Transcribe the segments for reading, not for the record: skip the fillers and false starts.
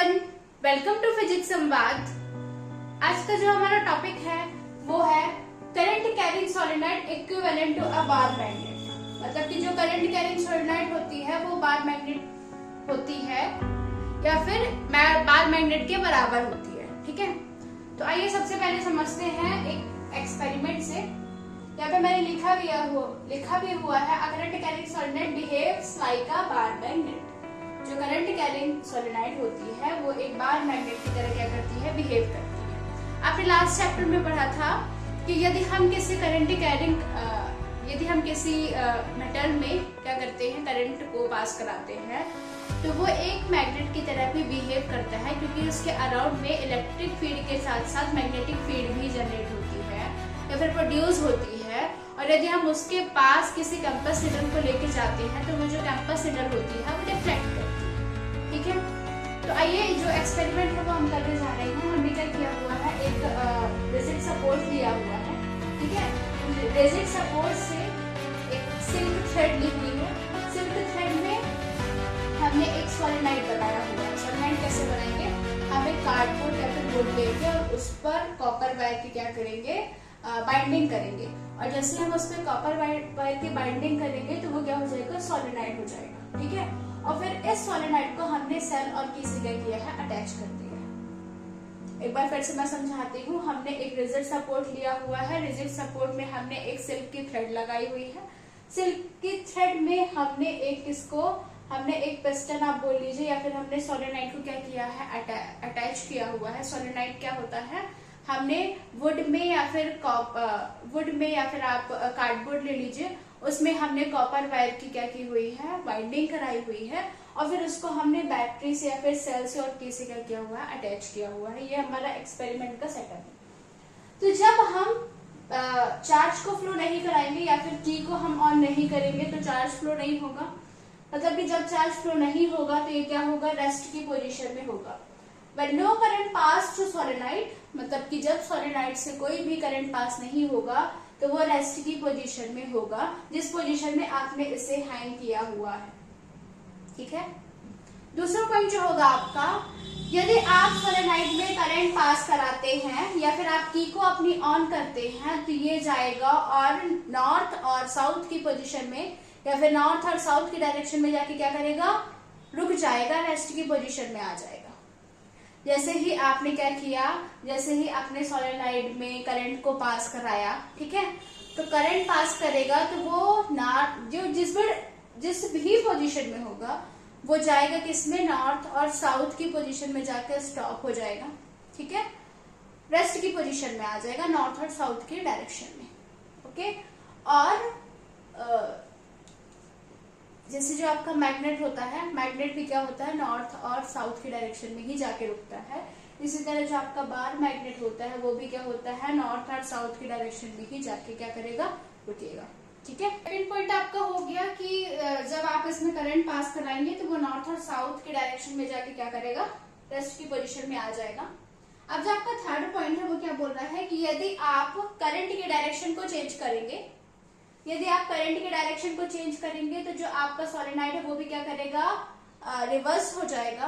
Everyone, welcome to physics संवाद। आज का जो हमारा टॉपिक है वो है current carrying solenoid equivalent to a bar magnet. मतलब कि जो करंट कैरिंग सोलेनोइड होती है वो बार मैग्नेट होती है या फिर बार मैग्नेट के बराबर होती है। ठीक है, तो आइए सबसे पहले समझते हैं एक एक्सपेरिमेंट से। यहाँ पे मैंने लिखा भी हुआ है a current carrying solenoid behaves like a bar magnet. जो करंट कैरिंग सोलेनोइड होती है वो एक बार मैग्नेट की तरह क्या करती है, बिहेव करती है। आपने लास्ट चैप्टर में पढ़ा था कि यदि हम किसी मेटल में क्या करते हैं, करंट को पास कराते हैं, तो वो एक मैग्नेट की तरह भी बिहेव करता है, क्योंकि उसके अराउंड में इलेक्ट्रिक फील्ड के साथ साथ मैग्नेटिक फील्ड भी जनरेट होती है या फिर प्रोड्यूस होती है। और यदि हम उसके पास किसी कैंपस निडल को लेके जाते हैं तो वो जो कैंपस निडल होती है वो डिफ्लेक्ट करती है। ठीक है, तो आइए जो एक्सपेरिमेंट है वो हम करने जा रहे हैं। हमने क्या किया हुआ है, एक रिजिड सपोर्ट लिया हुआ है। ठीक है, रिजिड सपोर्ट से एक सिल्क थ्रेड ली हुई है। सिल्क थ्रेड में हमने एक सोलेनोइड बनाया हुआ है। सोलेनोइड कैसे बनाएंगे, हम एक कार्डबोर्ड या फिर बोर्ड लेंगे और उस पर कॉपर वायर की क्या करेंगे, बाइंडिंग करेंगे। और जैसे हम उस पर कॉपर वायर की बाइंडिंग करेंगे तो वो क्या हो जाएगा, सोलेनोइड हो जाएगा। ठीक है, और फिर इस सोलेनोइड को हमने सेल और की से क्या किया है, अटैच कर दिया है। एक बार फिर से मैं समझाती हूँ। हमने एक रिजिड सपोर्ट लिया हुआ है। रिजिड सपोर्ट में हमने एक सिल्क की थ्रेड लगाई हुई है। सिल्क की थ्रेड में हमने एक पिस्टन आप बोल लीजिए, या फिर हमने सोलेनोइड को क्या किया है, अटैच किया हुआ है। सोलेनोइड क्या होता है, हमने वुड में या फिर आप कार्डबोर्ड ले लीजिए, उसमें हमने कॉपर वायर की क्या की हुई है, बाइंडिंग कराई हुई है, और फिर उसको हमने बैटरी से या फिर सेल से और की से क्या किया हुआ है, अटैच किया हुआ है। ये हमारा एक्सपेरिमेंट का सेटअप है। तो जब हम चार्ज को फ्लो नहीं कराएंगे या फिर की को हम ऑन नहीं करेंगे तो चार्ज फ्लो नहीं होगा। मतलब कि जब चार्ज फ्लो नहीं होगा तो ये क्या होगा, रेस्ट की पोजीशन में होगा। When no current pass through solenoid, मतलब कि जब सोलेनोइड से कोई भी करंट पास नहीं होगा तो वो रेस्ट की पोजीशन में होगा, जिस पोजीशन में आपने इसे हैंग किया हुआ है। ठीक है, दूसरा पॉइंट जो होगा आपका, यदि आप सोलेनोइड में करंट पास कराते हैं या फिर आप की को अपनी ऑन करते हैं तो ये जाएगा और नॉर्थ और साउथ की पोजीशन में या फिर नॉर्थ और साउथ की डायरेक्शन में जाके क्या करेगा, रुक जाएगा, रेस्ट की पोजीशन में आ जाएगा। जैसे ही आपने क्या किया, जैसे ही आपने सोलेनोइड में करंट को पास कराया, ठीक है, तो करंट पास करेगा तो वो जिस भी पोजीशन में होगा वो जाएगा किसमें, नॉर्थ और साउथ की पोजीशन में जाकर स्टॉप हो जाएगा। ठीक है, रेस्ट की पोजीशन में आ जाएगा, नॉर्थ और साउथ की डायरेक्शन में। ओके, और जैसे जो आपका मैग्नेट होता है, मैग्नेट भी क्या होता है, नॉर्थ और साउथ की डायरेक्शन में ही जाके रुकता है। इसी तरह जो आपका बार मैग्नेट होता है वो भी क्या होता है, नॉर्थ और साउथ की डायरेक्शन में ही जाके क्या करेगा, रुकेगा। ठीक है, सेकंड पॉइंट आपका हो गया कि जब आप इसमें करंट पास कराएंगे तो वो नॉर्थ और साउथ की डायरेक्शन में जाके क्या करेगा, रेस्ट की पोजिशन में आ जाएगा। अब जो आपका थर्ड पॉइंट है वो क्या बोल रहा है कि यदि आप करंट की डायरेक्शन को चेंज करेंगे, यदि आप करंट के डायरेक्शन को चेंज करेंगे तो जो आपका सोलेनोइड है वो भी क्या करेगा, रिवर्स हो जाएगा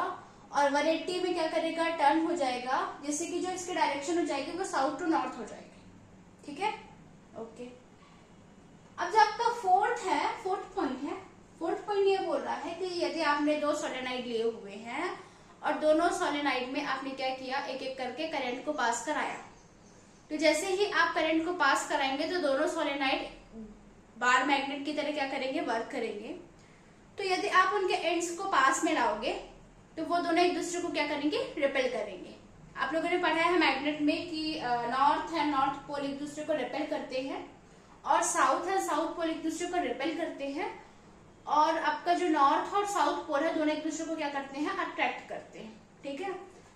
और 180 में क्या करेगा, टर्न हो जाएगा, जिससे कि जो इसकी डायरेक्शन हो जाएगी वो साउथ टू नॉर्थ हो जाएगी। ठीक है, ओके। अब जो आपका फोर्थ पॉइंट ये बोल रहा है कि यदि आपने दो सोलेनोइड लिए हुए हैं और दोनों सोलेनोइड में आपने क्या किया, एक एक करके करंट को पास कराया, तो जैसे ही आप करंट को पास कराएंगे तो दोनों सोलेनोइड बार मैग्नेट की तरह क्या करेंगे, वर्क करेंगे। तो यदि आप उनके एंड्स को पास में लाओगे तो वो दोनों एक दूसरे को क्या करेंगे, रिपेल करेंगे। आप लोगों ने पढ़ा है मैग्नेट में कि नॉर्थ है, नॉर्थ पोल एक दूसरे को रिपेल करते हैं, और साउथ है, साउथ पोल एक दूसरे को रिपेल करते हैं, और आपका जो नॉर्थ और साउथ पोल है दोनों एक दूसरे को क्या करते हैं, अट्रैक्ट करते हैं। ठीक है,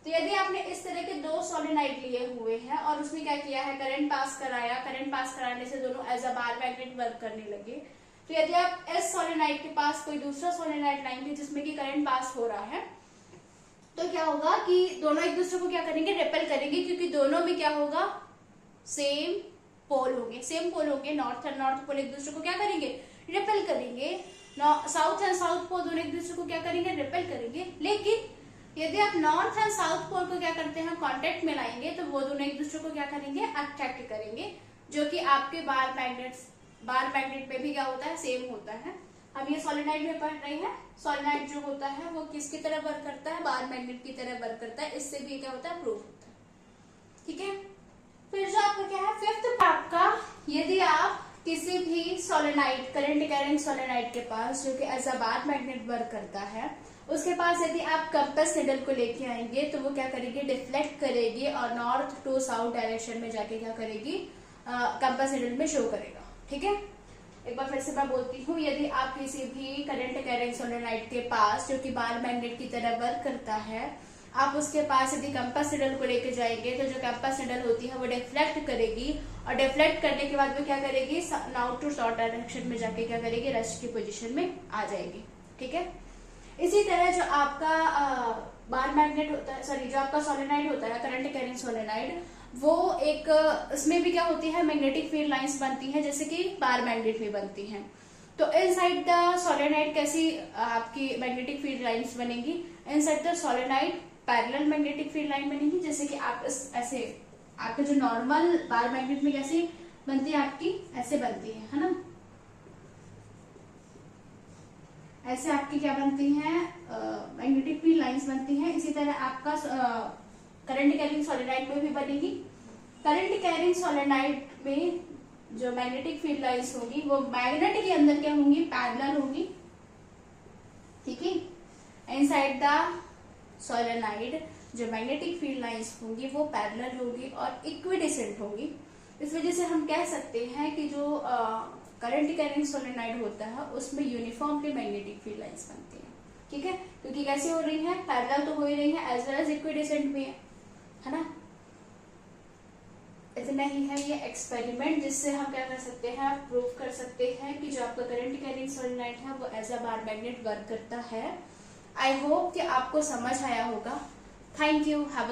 तो यदि आपने इस तरह के दो सोलेनोइड लिए हुए हैं और उसमें क्या किया है, करंट पास कराया, करंट पास कराने से दोनों as a bar magnet work करने लगे, तो यदि आप इस सोलेनोइड के पास कोई दूसरा सोलेनोइड लाएंगे जिसमें कि करंट पास हो रहा है, तो क्या होगा कि दोनों एक दूसरे को क्या करेंगे, रिपेल करेंगे, क्योंकि दोनों में क्या होगा, सेम पोल होंगे। नॉर्थ और नॉर्थ पोल एक दूसरे को क्या करेंगे, रिपेल करेंगे। साउथ एंड साउथ पोल दोनों एक दूसरे को क्या करेंगे, रिपेल करेंगे। लेकिन यदि आप नॉर्थ एंड साउथ पोल को क्या करते हैं, कांटेक्ट में लाएंगे, तो वो दोनों एक दूसरे को क्या करेंगे, अट्रैक्ट करेंगे, जो कि आपके बार मैग्नेट में भी क्या होता है, सेम होता है। हम ये सोलेनोइड में पढ़ रहे हैं। सोलेनोइड जो होता है वो किसकी तरह वर्क करता है, बार मैग्नेट की तरह वर्क करता है। इससे भी क्या होता है, प्रूफ होता है। ठीक है, फिर जो आपका क्या है, फिफ्थ आपका, यदि आप किसी भी सोलेनोइड, करंट कैरिंग सोलेनोइड के पास, जो कि as a bar magnet work करता है, उसके पास यदि आप कंपास निडल को लेके आएंगे तो वो क्या करेगी, डिफ्लेक्ट करेगी और नॉर्थ टू साउथ डायरेक्शन में जाके क्या करेगी, कंपास निडल में शो करेगा। ठीक है, एक बार फिर से मैं बोलती हूँ, यदि आप किसी भी करंट कैरिंग सोलेनोइड के पास, जो कि बार मैग्नेट की तरह वर्क करता है, आप उसके पास यदि कंपास निडल को लेके जाएंगे तो जो कंपास निडल होती है वो डिफ्लेक्ट करेगी, और डिफ्लेक्ट करने के बाद वो क्या करेगी, नॉर्थ टू साउथ डायरेक्शन में जाके क्या करेगी, रेस्ट की पोजीशन में आ जाएगी। ठीक है, इसी तरह जो आपका बार मैग्नेट होता है, सॉरी, जो आपका सोलेनोइड होता है, करंट कैरिंग सोलेनोइड, वो एक इसमें भी क्या होती है, मैग्नेटिक फील्ड लाइंस बनती हैं, जैसे कि बार मैग्नेट में बनती हैं। तो इनसाइड द सोलेनोइड कैसी आपकी मैग्नेटिक फील्ड लाइंस बनेंगी, inside the solenoid parallel magnetic field line बनेगी, जैसे कि आप ऐसे, आपके जो नॉर्मल बार मैग्नेट में कैसी बनती है, आपकी ऐसे बनती है ना, ऐसे आपकी क्या बनती हैं, मैग्नेटिक फील्ड लाइंस बनती हैं। इसी तरह आपका करंट कैरिंग सोलेनोइड में भी बनेगी। करंट कैरिंग सोलेनोइड में जो मैग्नेटिक फील्ड लाइंस होंगी वो मैग्नेट के अंदर क्या होंगी, पैरेलल होंगी। ठीक है, इनसाइड द सोलेनोइड जो मैग्नेटिक फील्ड लाइंस होंगी वो पैरेलल होगी और इक्विडिसेंट होगी। इस वजह से हम कह सकते हैं कि जो करंट कैरिंग सोलेनोइड होता है उसमें यूनिफॉर्मली मैग्नेटिक फील्ड लाइंस बनती है। ठीक है, क्योंकि कैसे हो रही है, पैरेलल तो हो ही रही है, एज वेल एज इक्विडिसेंट भी है ना। इतना ही है ये एक्सपेरिमेंट, जिससे हम क्या कर सकते हैं, प्रूव कर सकते हैं कि जो आपका करंट कैरिंग सोलेनोइड है वो as a bar magnet work करता है। आई होप कि आपको समझ आया होगा। Thank you. हैव